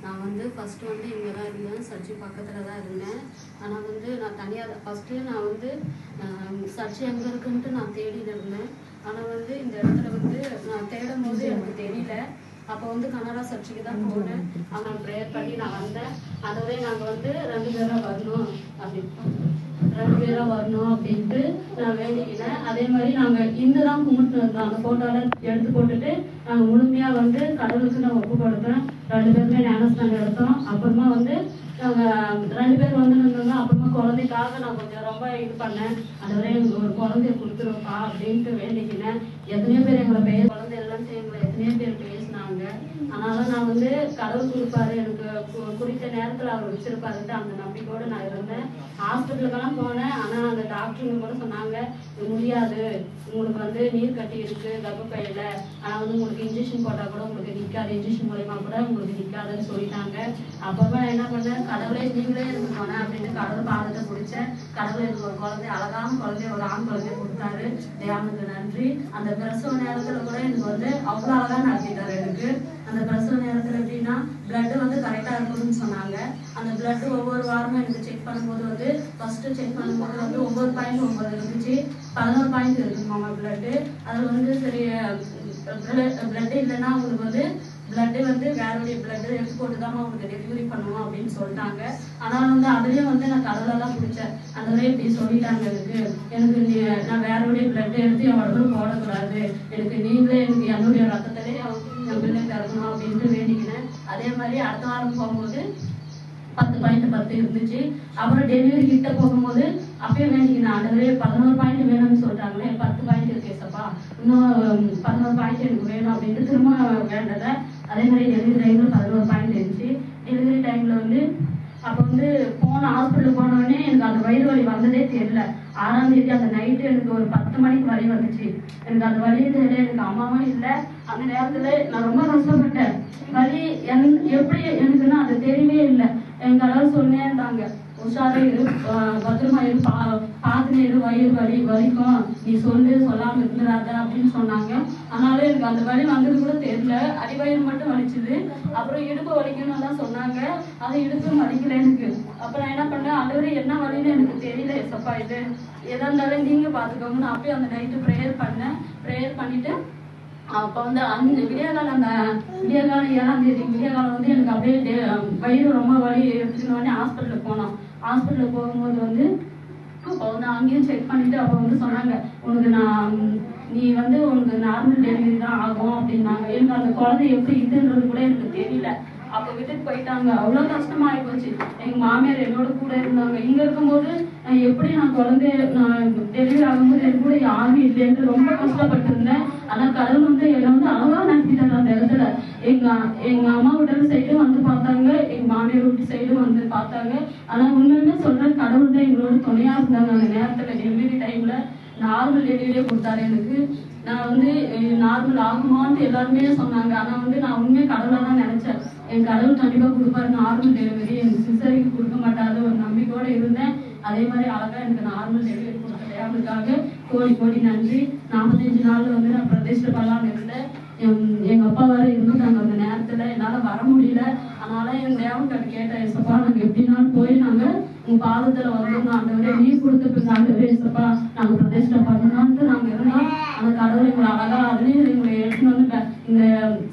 நான் வந்து ஃபஸ்ட்டு வந்து இங்கே தான் இருந்தேன், சர்ச்சு பக்கத்தில் தான் இருந்தேன். ஆனால் வந்து நான் தனியாக ஃபஸ்ட்டு நான் வந்து சர்ச்சு எங்கே இருக்குன்ட்டு நான் தேடிட்டு இருந்தேன். ஆனால் வந்து இந்த இடத்துல வந்து நான் தேடும் போது எனக்கு தெரியல. அப்போ வந்து கனடா சர்ச்சுக்கு தான் போனேன். அங்கே ப்ரேயர் பண்ணி நான் வந்தேன். அதோடய நாங்கள் வந்து 2 பேராக வரணும் அப்படின்ட்டு நான் வேண்டிக்கினேன். அதே மாதிரி நாங்கள் இந்து தான் கும்பிட்டு இருந்தோம். அந்த ஃபோட்டோவில் எடுத்து போட்டுட்டு நாங்கள் முழுமையாக வந்து கடவுளுக்கு நான் ஒப்பு கொடுத்தேன். 2 பேருமே ஞானஸ்தானம் எடுத்தோம். அப்புறமா வந்து நாங்கள் 2 பேர் வந்து நின்றுங்க. அப்புறமா குழந்தைக்காக நான் கொஞ்சம் ரொம்ப இது பண்ணேன். அதுவரை எனக்கு ஒரு குழந்தைய கொடுத்துருப்பா அப்படின்ட்டு வேண்டிக்கினேன். எத்தனையோ பேர் எங்களை குழந்தை இல்லைன்ட்டு எங்களை எத்தனையோ பேர் பேசினாங்க. அதனால நான் வந்து கடவுள் கொடுப்பாரு, எனக்கு குறித்த நேரத்தில் அவர் வச்சிருப்பாருன்ட்டு அந்த நம்பிக்கையோடு நான் இருந்தேன். ஹாஸ்பிட்டலுக்கெல்லாம் போனேன். ஆனால் அந்த டாக்டருங்க கூட சொன்னாங்க, முடியாது, உங்களுக்கு வந்து நீர் கட்டி இருக்கு கர்ப்பப்பையில, ஆனால் வந்து உங்களுக்கு இன்ஜெக்ஷன் போட்டால் கூட உங்களுக்கு நிற்காது, இன்ஜெக்ஷன் மூலயமா கூட உங்களுக்கு நிற்காதுன்னு சொல்லிட்டாங்க. அப்போ நான் என்ன பண்ணேன், கடவுளே நீங்களே இருந்து போனேன் அப்படின்ட்டு கடவுள் பாதத்தை பிடிச்சேன். கடவுள் எனக்கு ஒரு குழந்தை, அழகான குழந்தைய, ஒரு ஆண் குழந்தைய கொடுத்தாரு. தேவனுக்கு நன்றி. அந்த பிரசவ நேரத்தில் கூட எனக்கு வந்து அவ்வளோ அழகாக நடத்திட்டாரு. எனக்கு அந்த பிரசவ நேரத்தில் எப்படின்னா பிளட்டு வந்து கரெக்டாக இருக்கணும்னு சொன்னாங்க. அந்த பிளட்டு ஒவ்வொரு வாரமும் எனக்கு செக் பண்ணும்போது வந்து ஃபஸ்ட்டு செக் பண்ணும்போது வந்து 9.9 இருந்துச்சு, 11 பாயிண்ட் இருக்குமாம்மா பிளட்டு. அதில் வந்து சரி பிளட்டு இல்லைன்னா உங்களுக்கு வந்து பிளட்டு வந்து வேறுடைய பிளட்டு எடுத்து போட்டு தான் உங்களுக்கு டெலிவரி பண்ணுவோம் அப்படின்னு சொல்லிட்டாங்க. ஆனால் வந்து அதுலேயும் வந்து நான் கடவுளெல்லாம் பிடிச்சேன். அதில் இப்படி சொல்லிட்டாங்க, எனக்கு நான் வேறுடைய பிளட்டு எடுத்து என் உடம்புல போடக்கூடாது, எனக்கு நீங்களே எனக்கு என்னுடைய ரத்தத்திலே என் பிள்ளை பிறக்கணும் அப்படின்ட்டு வேண்டிக்கினேன். அதே மாதிரி அடுத்த வாரம் போகும்போது 10.10 இருந்துச்சு. அப்புறம் டெலிவரி கிட்ட போகும்போது அப்பயே வேண்டிக்கினேன், ஆண்டவரே 11 பாயிண்ட் வேணும்னு சொல்லிட்டாங்களே, 10 பாயிண்ட் இருக்கேசப்பா, இன்னும் 11 பாயிண்ட் எனக்கு வேணும் அப்படின்ட்டு திரும்ப வேண்டலை. அதே மாதிரி டெலிவரி டைமில் 11 பாயிண்ட் இருந்துச்சு. டெலிவரி டைமில் வந்து அப்போ வந்து ஹாஸ்பிட்டலுக்கு போனோடனே எனக்கு அந்த வயிறு வலி வந்ததே தெரியல. 6ஆம் தேதி அந்த நைட்டு எனக்கு ஒரு 10 மணிக்கு வலி வந்துச்சு. எனக்கு அந்த வலி தெரியல, எனக்கு அம்மாவும் இல்லை. அந்த நேரத்தில் நான் ரொம்ப கஷ்டப்பட்டேன். வலி எப்படி எனக்குன்னா அது தெரியவே இல்லை. எங்கள் அளவு சொன்னே இருந்தாங்க, உஷாரா இரு, பத்திரமா இரு, பார்த்துனே இரு, வயிறு வலிக்கும், நீ சொல்லாமல் இருந்துடாத அப்படின்னு சொன்னாங்க. ஆனாலும் எனக்கு அந்த வலி வந்தது கூட தெரியல. அடிவயிறு மட்டும் வலிச்சுது. அப்புறம் இடுப்பு வலிக்கணும்னு தான் சொன்னாங்க. அது இடுப்பும் வலிக்கல எனக்கு. அப்புறம் என்ன பண்ணேன், ஆண்டவரே என்ன வலின்னு எனக்கு தெரியல ஏசப்பா, இது எதா இருந்தாலும் நீங்கள் பார்த்துக்கோங்க. நான் அப்பயே அந்த நைட்டு ப்ரேயர் பண்ணேன். ப்ரேயர் பண்ணிவிட்டு அப்போ வந்து விடியகாலம் 7ஆம் தேதி விடியகாலம் வந்து எனக்கு அப்படியே வயிறு ரொம்ப வலி எடுத்துனோடனே ஹாஸ்பிட்டலுக்கு போனோம். ஹாஸ்பிட்டலுக்கு போகும்போது வந்து அப்போ வந்து அங்கேயும் செக் பண்ணிவிட்டு அப்போ வந்து சொன்னாங்க, நீ வந்து உனக்கு நார்மல் டெலிவரி தான் ஆகும் அப்படின்னாங்க. எனக்கு அந்த குழந்தை எப்படி இதுன்றது கூட எனக்கு தெரியல. அப்போ விட்டுட்டு போயிட்டாங்க. அவ்வளோ கஷ்டமாகி போச்சு. எங்கள் மாமியார் என்னோட கூட இருந்தாங்க. இங்கே இருக்கும்போது எப்படி நான் டெலிவரி ஆகும்போது என் கூட யாருமே இல்லைன்னு ரொம்ப கஷ்டப்பட்டு இருந்தேன். ஆனால் கடவுள் வந்து என்னை வந்து அழகாக நடத்திட்டாங்க. அந்த இடத்துல எங்கள் அம்மா வீட்டு சைடும் வந்து பார்த்தாங்க, எங்கள் மாமியார் வீட்டு சைடும் வந்து பார்த்தாங்க. ஆனால் உண்மையுமே சொல்கிறேன், கடவுள் தான் எங்களோட துணையாக இருந்தாங்க. அந்த நேரத்தில் டெலிவரி டைமில் நார்மல் டெலிவரியே கொடுத்தாரு எனக்கு. நான் வந்து நார்மல் ஆகுமான்னு எல்லாருமே சொன்னாங்க. ஆனால் வந்து நான் உண்மையாக கடவுளாக தான் நினச்சேன். என் கடவுள் கண்டிப்பாக கொடுப்பாரு நார்மல் டெலிவரி, எனக்கு சிசரிக்கு கொடுக்க மாட்டாது ஒரு நம்பிக்கையோடு இருந்தேன். அதே மாதிரி அழகாக எனக்கு நார்மல் டெலிவரி கொடுத்தது அவனுக்காக கோடி நன்றி. 45 நாள் வந்து நான் பிரதேசத்தில் பண்ணலான்னு இருந்தேன். எங்கள் அப்பா வேறு இருந்துட்டாங்க அந்த நேரத்தில், என்னால் வர முடியல. அதனால் என் தேவன்கிட்ட கேட்டேன், ஏசப்பா நாங்கள் எப்படினாலும் போய் நாங்கள் உங்கள் பாதத்தில் வந்தோம், ஆண்டவரே நீ கொடுத்த ஆண்டவரே ஏசப்பா நாங்கள் பிரதேசத்தில் பண்ணணும்ட்டு நாங்கள் இருந்தோம். அந்த கடவுள் எங்களை அழகாக அதுலேயும் எங்களை எடுத்துன்னு வந்து இந்த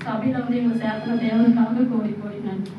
சபையில் வந்து எங்களை சேர்த்துன தேவனுக்காக கோடி நன்றி.